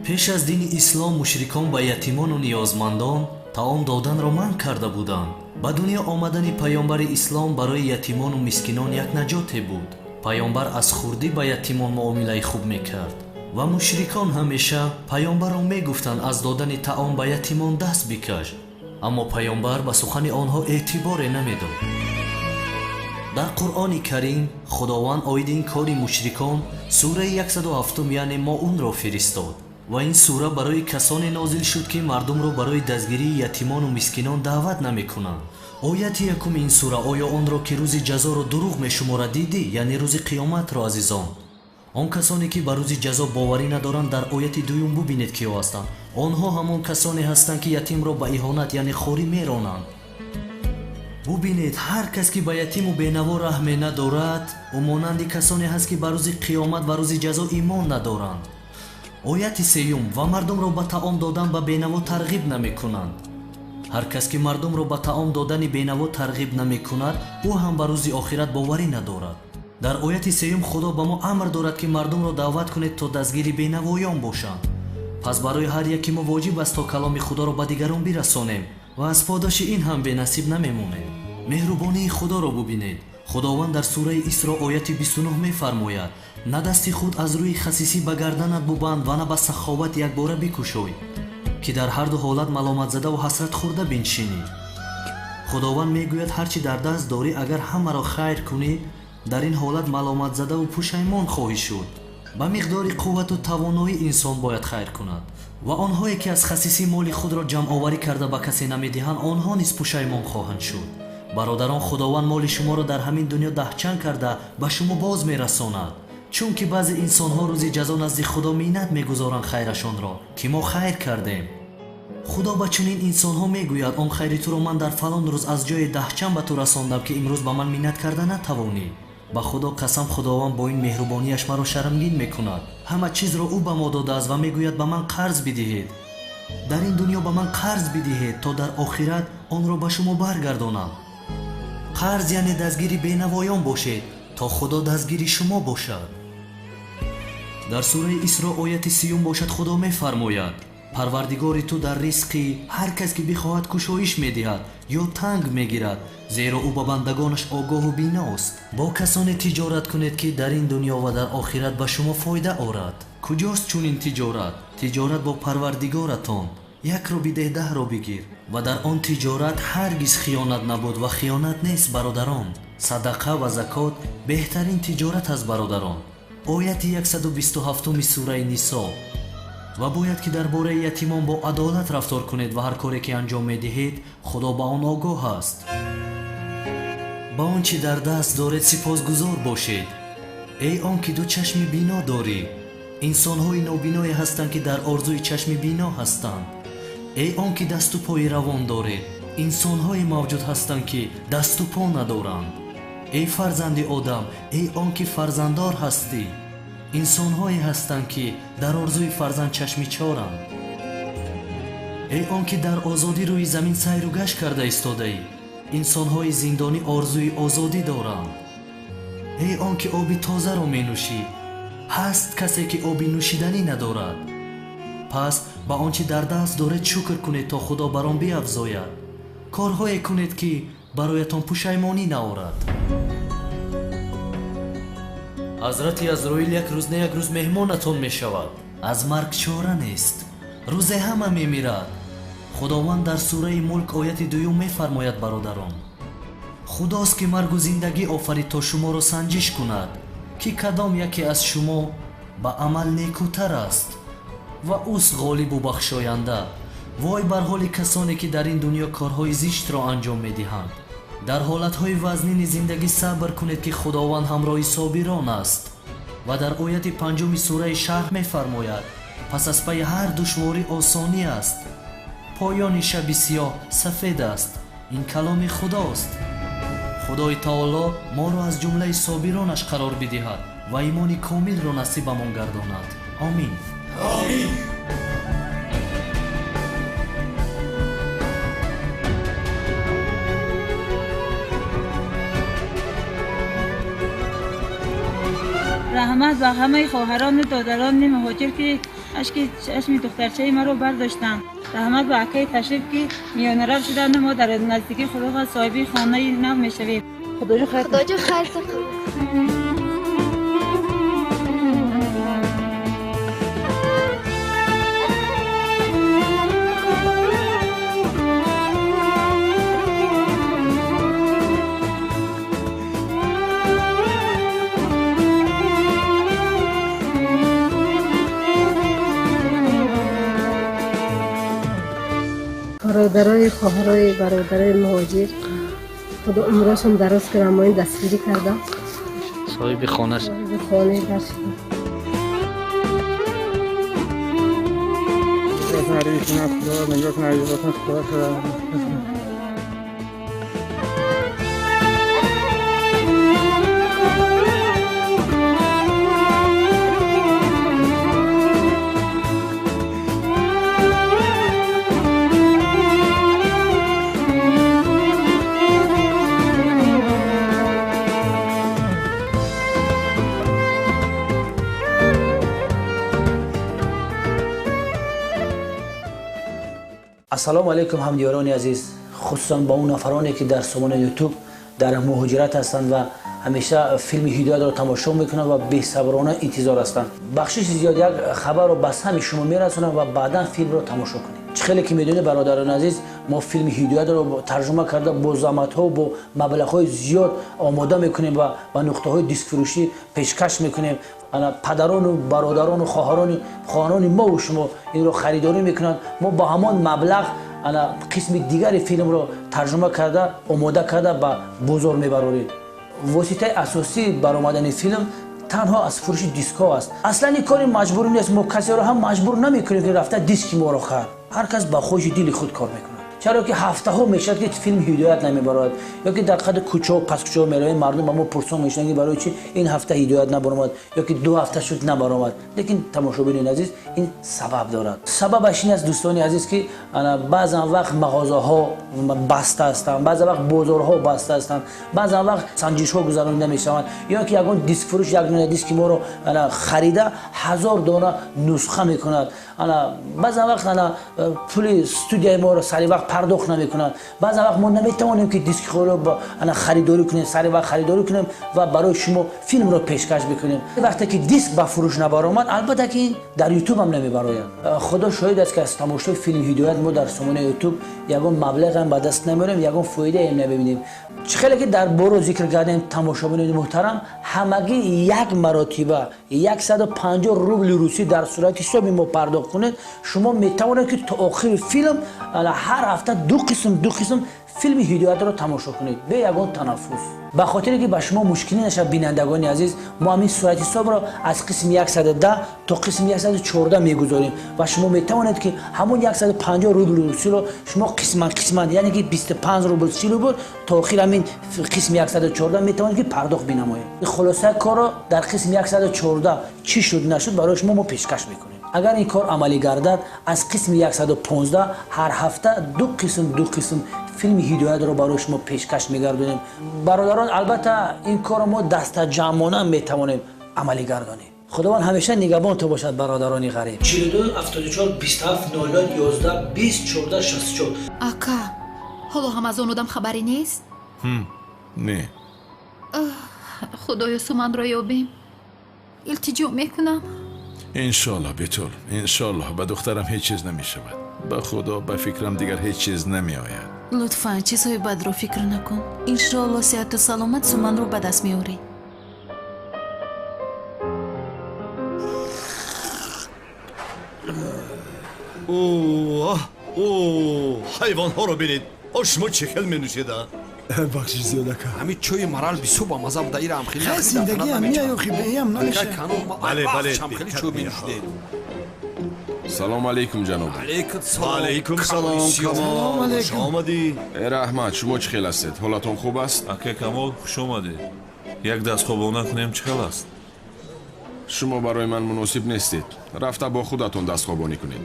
пеш аз дини ислом мушрикон ба ятимону ниёзмандон таом доданро манъ карда буданд ба дунё омадани паёмбари ислом барои ятимону мискинон як наҷоте буд паёмбар аз хурдӣ ба ятимон муомилаи хуб мекард ва мушрикон ҳамеша паёмбарро мегуфтанд аз додани таом ба ятимон даст бикаш аммо паёмбар ба сухани онҳо эътиборе намедод дар қуръони карим худованд оиди ин кори мушрикон сураи 107 яъне моунро фиристод ва ин сура барои касоне нозил шуд ки мардумро барои дастгирии ятимону мискинон даъват намекунанд ояти якуми ин сура оё онро ки рӯзи ҷазоро дурӯғ мешуморад дидӣ яъне рӯзи қиёматро азизон он касоне ки ба рӯзи ҷазо боварӣ надоранд дар ояти дуюм бубинед киё ҳастанд онҳо ҳамон касоне ҳастанд ки ятимро ба иҳонат яъне хорӣ меронанд бубинед ҳар кас ки ба ятиму бенаво раҳме надорад ӯ монанди касоне ҳаст ки ба рӯзи қиёмат ва рӯзи ҷазо имон надоранд ояти сеюм ва мардумро ба таом додан ба бенаво тарғиб намекунанд ҳар кас ки мардумро ба таом додани бенаво тарғиб намекунад ӯ ҳам ба рӯзи охират боварӣ надорад дар ояти сеюм худо ба мо амр дорад ки мардумро даъват кунед то дастгири бенавоён бошанд. пас барои ҳар яки мо воҷиб аст то каломи худоро ба дигарон бирасонем ва аз подоши ин ҳам бенасиб намемонем. меҳрубонии худоро бубинед. худованд дар сураи исро ояти 29 мефармояд: на дасти худ аз рӯи хасисӣ ба гарданат бубанд ва на ба саховат якбора бикушой, ки дар ҳарду ҳолат маломатзадаву ҳасрат хӯрда биншинӣ. худованд мегӯяд ҳарчи дар даст дорӣ агар ҳамаро хайр кунӣ, дар ин ҳолат маломатзадаву пушаймон хоҳӣ шуд. ба миқдори қуввату тавоноӣ инсон бояд хайр кунад ва онҳое ки аз хасисӣ моли худро ҷамъоварӣ карда ба касе намедиҳанд, онҳо низ пушаймон хоҳанд шуд. бародарон, худованд моли шуморо дар ҳамин дунё даҳчан карда ба шумо боз мерасонад, чунки баъзе инсонҳо рӯзи ҷазо назди худо миннат мегузоранд хайрашонро, ки мо хайр кардем. худо ба чунин инсонҳо мегӯяд: он хайри туро ман дар фалон рӯз аз ҷои даҳчан ба ту расондам, ки имрӯз ба ман миннат карда натавонӣ. ба худо қасам, худованд бо ин меҳрубонияш маро шармгин мекунад. ҳама чизро ӯ ба мо додааст ва мегӯяд: ба ман қарз бидиҳед. дар ин дунё ба ман қарз бидиҳед, то дар охират онро ба шумо баргардонам. қарз яъне дастгири бенавоён бошед, то худо дастгири шумо бошад. дар сураи исро ояти 30 бошад, худо мефармояд: парвардигори ту дар ризқи ҳар кас ки бихоҳад кушоиш медиҳад ё танг мегирад, зеро ӯ ба бандагонаш огоҳу биност. бо касоне тиҷорат кунед, ки дар ин дунё ва дар охират ба шумо фоида орад. куҷост чунин тиҷорат? тиҷорат бо парвардиgoратон. якро бидеҳ, даҳро бигир. ва дар он тиҷорат ҳаргиз хиёнат набуд ва хиёнат нест, бародарон. садақа ва закот беҳтарин тиҷорат аст, бародарон. ояти 127 сураи нисо. ва бояд ки дар бораи ятимон бо адолат рафтор кунед ва ҳар коре ки анҷом медиҳед, худо ба он огоҳ аст. ба он чи дар даст доред сипосгузор бошед. эй он ки ду чашми бино дорӣ. инсонҳои нобиное ҳастанд ки дар орзуи чашми бино ҳастанд. эй он ки дасту пои равон доред. инсонҳое мавҷуд ҳастанд ки дасту по надоранд. эй фарзанди одам, эй он ки фарзанддор ҳастӣ. инсонҳое ҳастанд ки дар орзуи фарзанд чашмичоранд. эй он ки дар озодӣ рӯи замин сайру гашт карда истодаӣ. инсонҳои зиндонӣ орзуи озодӣ доранд. эй он ки оби тозаро менӯшӣ. ҳаст касе ки оби нӯшиданӣ надорад. пас ба он чи дар даст доред шукр кунед, то худо бар он биафзояд. корҳое кунед ки бароятон пушаймонӣ наорад. ҳазрати Азроил як рӯз на як рӯз меҳмонатон мешавад. аз марг чора нест. рӯзе ҳама мемирад. худованд дар сураи Мулк ояти 2 мефармояд, бародарон: худост ки маргу зиндагӣ офарид то шуморо санҷиш кунад, ки кадом яке аз шумо ба амал некӯтар аст, ва ӯст ғолибу бахшоянда. вой бар ҳоли касоне ки дар ин дунё корҳои зиштро анҷом медиҳанд. дар ҳолатҳои вазнини зиндагӣ сабр кунед, ки худованд ҳамроҳи собирон аст. ва дар ояти 5 сураи Шарҳ мефармояд: пас аз пайи ҳар душворӣ осонӣ аст. поёни шаби сиёҳ сафед аст. ин каломи худост. худои таоло моро аз ҷумлаи собиронаш қарор бидиҳад ва имони комилро насибамон гардонад. омин. آمین. رحمت و همه خواهران دادران مهاجر که اشک چشم دخترچه مرا برداشتند. رحمت و عکای تشریف که میانه رو شدند، ما در نزدیکی خدا صاحبی خانه نو میشویم. خدا جو خیر برادرای خواهرای برادرای مهاجر خدا عمرشون دراز کنه، ما این دستگیری کردم صاحب خانه شد. خانه داشت. ассалому алайкум ҳамдиёрони азиз, хусусан ба он нафароне ки дар сомонаи ютуб дар муҳоҷират ҳастанд ва ҳамеша филми ҳидоятро тамошо мекунанд ва бесаброна интизор ҳастанд. Бахшиши зиёд як хабарро ба сами шумо мерасонам ва баъдан филмро тамошо кунед. Хеле ки медонед бародарони азиз, мо филми ҳидоятро тарҷума карда бо заҳматҳо, бо маблағҳои зиёд омода мекунем ва ба нуқтаҳои дискфурӯшӣ пешкаш мекунем. Падарону бародарону хоҳарони мову шумо инро харидорӣ мекунанд. Мо ба ҳамон маблағ қисми дигари филмро тарҷума карда омода карда ба бозор мебаронем. Воситаи асосии баромадани филм танҳо аз фурӯши дискҳо аст. Аслан ин кори маҷбурӣ нест. Мо касеро ҳам маҷбур намекунем ки рафта диски моро хар. Ҳар кас ба хоҳиши дили худ кор мекунад. чаро ки ҳафтаҳо мешавад ки филм ҳидоят намебарояд, ё ки дар қадри кӯчаҳо паскӯчаҳо меравем, мардум ба мо пурсон мешунанд ки барои чи ин ҳафта ҳидоят набаромад, ё ки 2 ҳафта шуд набаромад. Лекин тамошобини азиз, ин сабаб дорад. Сабабаш ин аст, дӯстони азиз, ки баъзан вақт мағозаҳо баста ҳастанд, баъзан вақт бозорҳо баста ҳастанд, баъзан вақт санҷишҳо гузаронида мешаванд, ё ки ягон дискфурӯш як дона диски моро харида 1000 дона нусха мекунад. баъзан вақт пули студияи моро сари вақт пардохт намекунад. баъзан вақт мо наметавонем ки диски хоро харидорӣ кунем, сари вақт харидорӣ кунем ва барои шумо филмро пешкаш бикунем. вақте ки диск ба фурӯш набаромад, албатта ки дар ютуб ҳам намебарояд. худо шоҳид аст ки аз тамошои филми ҳидоят мо дар сомонаи ютуб ягон маблағ ҳам ба даст намеорем, ягон фоидаи ҳам намебинем. чӣ хеле ки дар боро зикр кардем, тамошобинони муҳтарам, ҳамагӣ як маротиба 150 рубли русӣ дар сурати ҳисоби мо пардохт кунед, шумо метавонед ки то охири филм ҳар ҳафта 2 қисм филми ҳидоятро тамошо кунед бе ягон танаффус. ба хотире ки ба шумо мушкилӣ нашавад, бинандагони азиз, мо ҳамин сурати ҳисобро аз қисми 110 то қисми 114 мегузорем ва шумо метавонед ки ҳамон 150 рубли русиро шумо қисман, яъне ки 25 рубл 30 рубл то охир ҳамин қисми 114 метавонед ки пардохт бинамоед. хулосаи корро дар қисми 114 чӣ шуд нашуд барои шумо мо пешкаш мекунем. агар ин кор амалӣ гардад, аз қисми 115 ҳар ҳафта 2 қисм филми ҳидоятро барои шумо пешкаш мегардонем. бародарон, албатта ин корро мо дастаҷамъона метавонем амалӣ гардонем. худованд ҳамеша нигабонтон бошад, бародарони ғариб. 42 74 27 00 11 20 14 64. ака, ҳоло ҳам аз он одам хабаре нест? не. худоё суманро ёбем. илтиҷо мекунам. иншолло бетул, иншолло ба духтарам ҳеҷ чиз намешавад. ба худо, ба фикрам дигар ҳеҷ чиз намеояд. лутфан чизҳои бадро фикр накун. иншоалло сеҳату саломат суманро ба даст меорӣ. ҳайвонҳоро бинед. шумо чӣ хел менӯшеда? бахшиш зиёд ака. ҳамин чойи марал бисуба маза буда, ирам хеле зиндагӣ ҳам меёхи беям намеша. бале хеле чой менӯшидед. салому алайкум ҷаноб. алайкум салом. камол, хуш омадӣ. раҳмат, шумо чӣ хел ҳастед? ҳолатон хуб аст? ака Камол, хуш омадед. як дастхобона кунем чӣ хел аст? шумо барои ман муносиб нестед. рафта бо худатон дастхобонӣ кунед.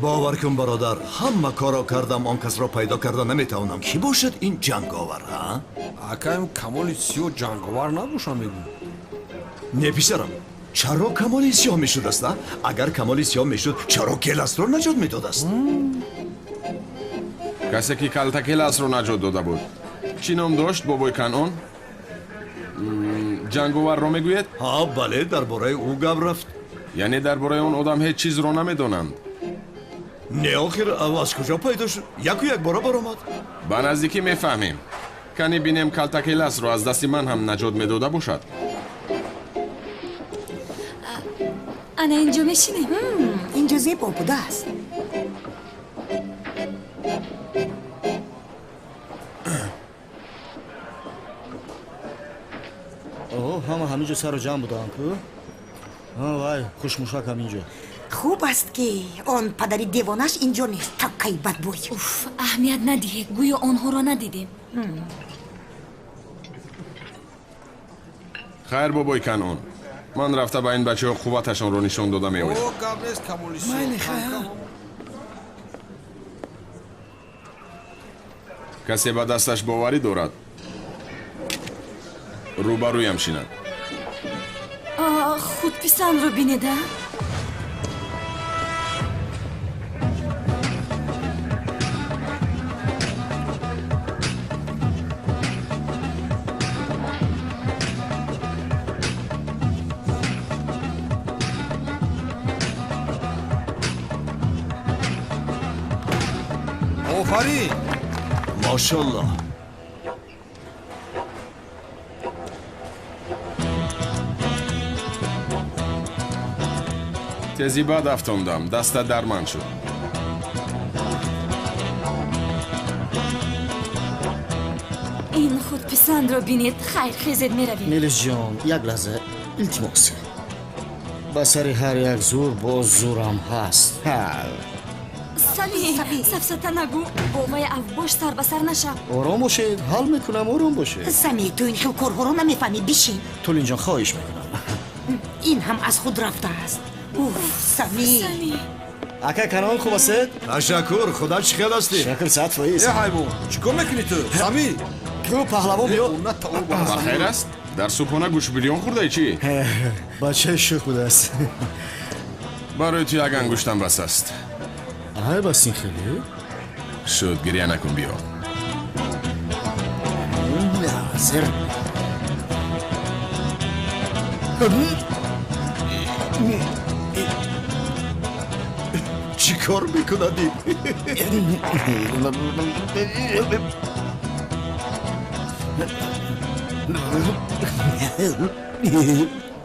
бовар кун бародар, ҳама каро кардам, он касро пайдо карда наметавонам. ки бошад ин ҷанговар? акаем Камоли сиёҳ ҷанговар набошад мегӯ. не писарам, чаро Камоли сиёҳ мешудаст? агар Камоли сиёҳ мешуд, чаро Келасро наҷот медодааст? касе ки калта Келасро наҷот дода буд, чӣ ном дошт? бобои Канъон? ҷанговарро мегӯед? бале, дар бораи ӯ гап рафт. яъне дар бораи он одам ҳеҷ чизро намедонанд? не охир аз куҷо пайдо шуд? яку як бора баромад? ба наздикӣ мефаҳмем. кани бинем калта Келасро аз дасти ман ҳам наҷот медода бошад. ана инҷо мешинем. инҷо зебо будааст. ҳама ҳаминҷо сару ҷамъ будаанд ку? вай, хушмушак ҳаминҷо. хуб аст ки он падари девонаш инҷо нест. табқаи бадбӯй. аҳамият надиҳед, гӯё онҳоро надидем. хайр бобои Канъон, ман рафта ба ин бачаҳо қувваташонро нишон дода меоям. касе ба дасташ боварӣ дорад? рӯбарӯям шинад. худписандро бинеда. آفرین ماشاءالله. تزی بعد افتاندم دستت درمند شد. این خودپسند را بینید خیر خیزد می رویم. نیلس جان یک لحظه التماس با سر هر یک زور باز زورم هست. سمی سفسته نگو بابای افباش سر به سر نشم. آرام باشید حال میکنم آرام باشید. سمی تو این خیل کارها رو نمیفهمی بشین. طول جان خواهش میکنم. این هم از خود رفته است. اوه سمی اکا کنان خوب است؟ تشکر خدا چی خیال هستی؟ شکر ساعت فایز. ای حیوان چیکار میکنی تو؟ سمی تو پهلوان بیا. بخیر است؟ در صبحانه گوش بیلیون خورده چی؟ بچه شوخ بوده است. برای تو یک انگشتم بس است. های بستین خیلی؟ شد گریه نکن بیا. ناظر چی کار میکنادی؟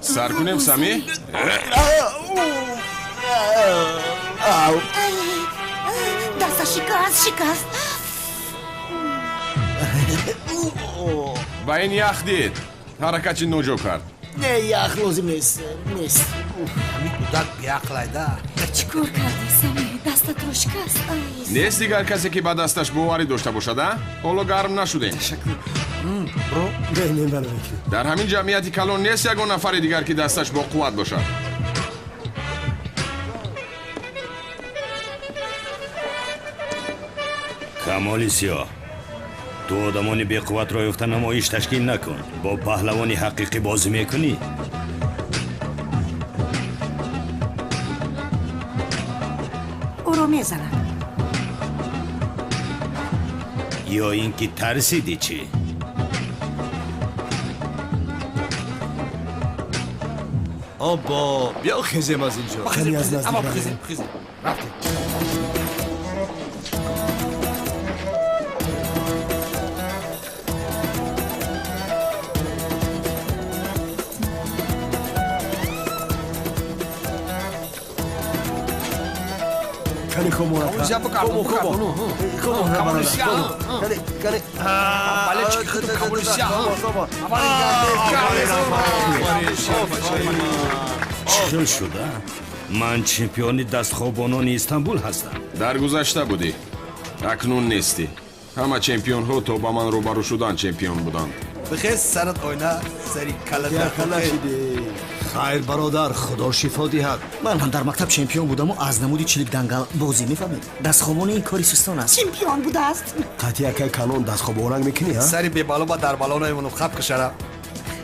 سر کنیم سمی؟ دست شکست با این یخ دید حرکتی نوجو کرد. نه یخ لازم نیست همین کودک بیعقلیده. چیکار کردی سمی؟ دستت رو شکست. نیست دیگر کسی که با دستش باوری داشته باشد حالا گرم نشدیم. برو بینیم برای در همین جمعیتی کلان نیست یگان نفر دیگر که دستش با قوت باشد. کمالی سیاه تو آدمانی بی قوت را یافته نمایش تشکیل نکن. با پهلوانی حقیقی بازی میکنی. او رو میزنم. یا اینکه ترسیدی چی؟ آبا بیا خیزیم از اینجا. خیلی از نزدیک خیزیم رفتیم. کنی کمون چطور شده؟ من چمپیون دستخوابانان استانبول هستم. در گذشته بودی اکنون نیستی. همه چمپیون ها تو با من روبرو شدن چمپیون بودند. بخیر سرت آینه سری کلت خیر برادر خدا شفا دهد. من هم در مکتب چمپیون بودم و از نمودی چلیک دنگل بازی میفهمید. دستخوابان این کاری سستان است. چمپیون بوده است. قطعی اکای کانون دستخوابانک میکنی ها؟ سری به بالا با در بالا نایمونو خب کشره.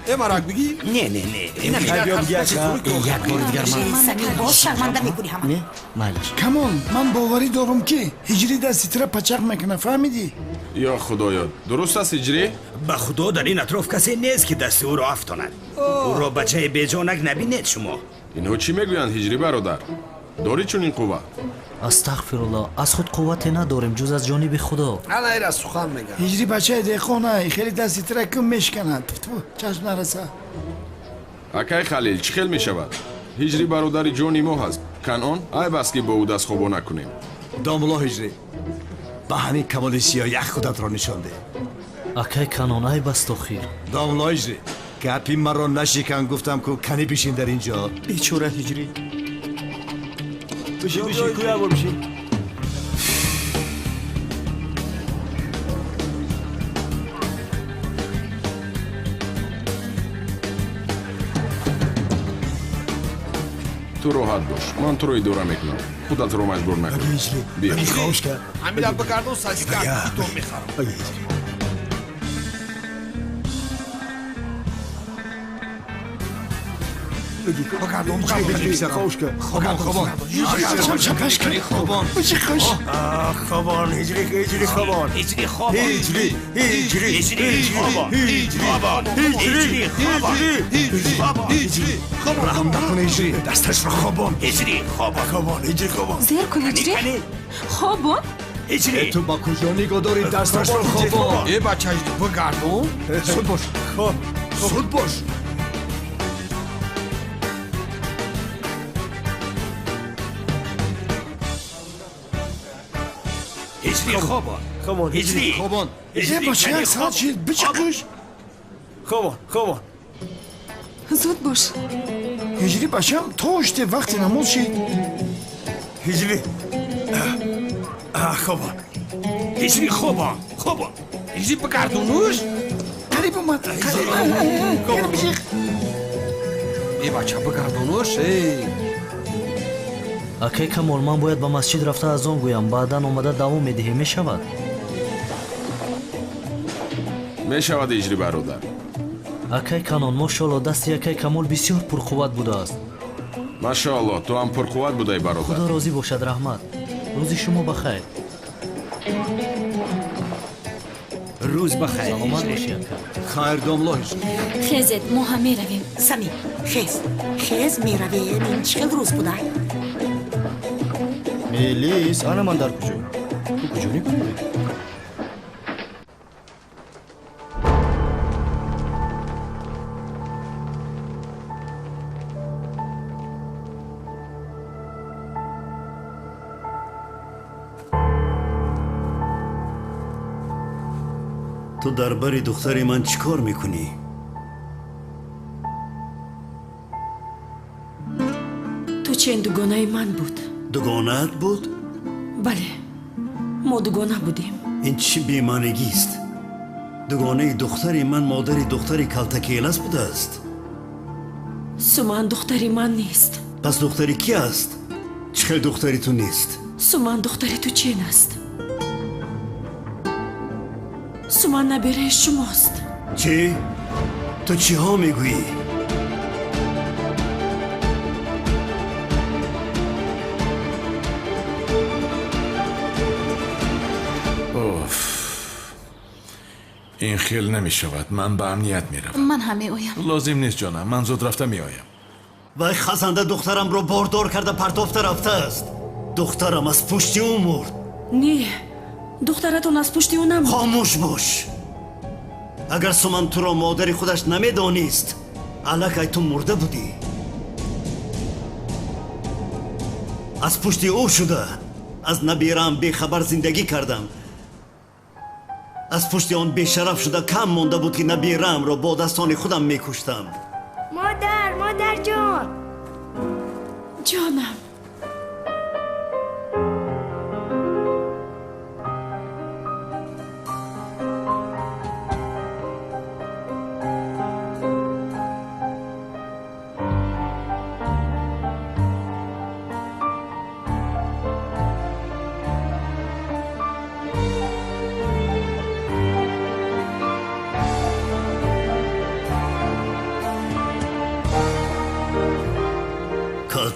ای مرک بگی؟ نه بیا بگی اکا. یک بار دیگر من سمی باز شرمنده میکنی همه. نه مالش کمان من باوری دارم که هجری دستی را پچق میکنه فهمیدی؟ یا خدایا درست است هجری؟ به خدا در این اطراف کسی نیست که دست او را افتاند. او را بچه بیجانک نبینید شما. اینها چی میگویند هجری برادر؟ داری چون این قوت؟ استغفرالله از خود قوت نداریم جز از جانب خدا. انا ایره سخن میگم. هجری بچه دیخونه خیلی دستی را کم میشکنند. چشم نرسه. اکای خلیل چی خیل میشود؟ هجری برادر جانی ما هست. کنان ای بس که با او دست خوابا نکنیم. داملا هجری با همین کمال سیاه یک خودت را نشان ده. اکای کنان ای بس تخیر. داملا هجری گپی مرا نشکن گفتم که کنی بشین در اینجا. بیچاره هجری بشین کویا بار بشین. تو راحت باش من تو رو اداره میکنم خودت رو مجبور نکن. بیا خواهش کرد همین را بگرد و سازی کرد تو میخوام. خوبان هجری خوبان رحم نکن هجری دستش را خوبان زیر کن هجری خوابون هجری تو با کجا نگاه داری دستش رو خوابا ای بچه اجری بگردون سود باش سود باش هجری خوابان هجری خوابان ای بچه یک ساعت شد بچکش خوابان زود باش هجری بچم تا اشته وقت نماز شد هجری خوابان هجری خوابان هجری بگردونوش قریب اومد ای بچه بگردونوش ای акай камол ман бояд ба масҷид рафта аз он гӯям баъдан омада давом медиҳӣ мешавад мешавад иҷри бародар акай канон мошоалло дасти акай камол бисёр пурқувват будааст машоалло ту ҳам пурқувват будаи бародар худо розӣ бошад раҳмат рӯзи шумо бахайр рӯз бахайр саломат бошӣ акай хайр домло ҳижри хезед мо ҳам меравем сами хез меравем ин чӣ хел рӯз буда мелис ана ман дар куҷо ту куҷо мекунӣ ту дар бари духтари ман чӣ кор мекунӣ ту чен дугонаи ман буд дугонаат буд бале мо дугона будем ин чӣ бемаънигист дугонаи духтари ман модари духтари калтакелас будааст суман духтари ман нест пас духтари кӣ аст чӣ хел духтари ту нест суман духтари ту чен аст суман набераи шумост чӣ ту чиҳо мегӯӣ ин хел намешавад ман ба амният меравам ман ҳам меоям лозим нест ҷонам ман зуд рафта меоям вай хазанда духтарамро бордор карда партофта рафтааст духтарам аз пушти ӯ мурд не духтаратон аз пушти ӯ намурд хомӯш бош агар суман туро модари худаш намедонист аллакай ту мурда будӣ аз пушти ӯ шуда аз набираам бехабар зиндагӣ кардам аз пушти он бешараф шуда кам монда буд ки набираамро бо дастони худам мекуштам модарҷон ҷонам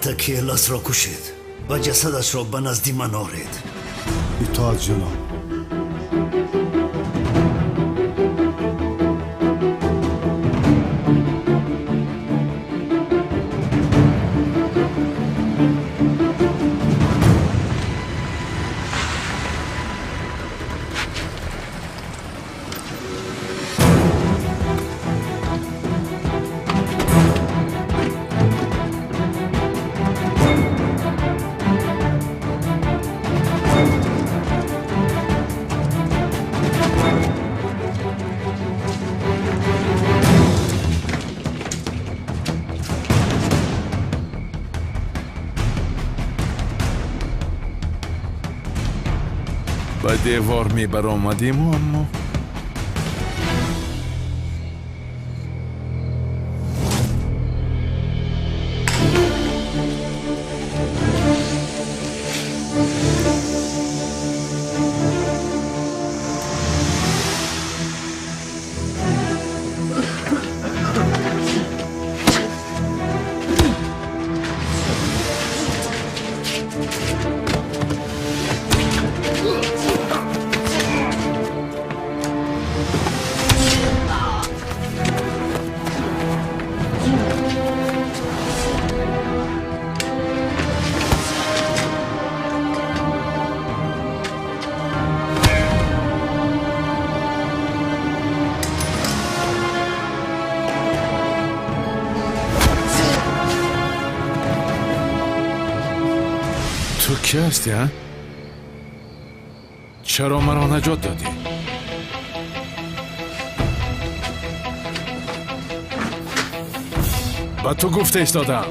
калтакеласро кушед ва ҷасадашро ба назди ман оред итоат ҷаноб ба девор мебаромадиму аммо تو کی هستی ها؟ چرا مرا نجات دادی؟ با تو گفته ایستادم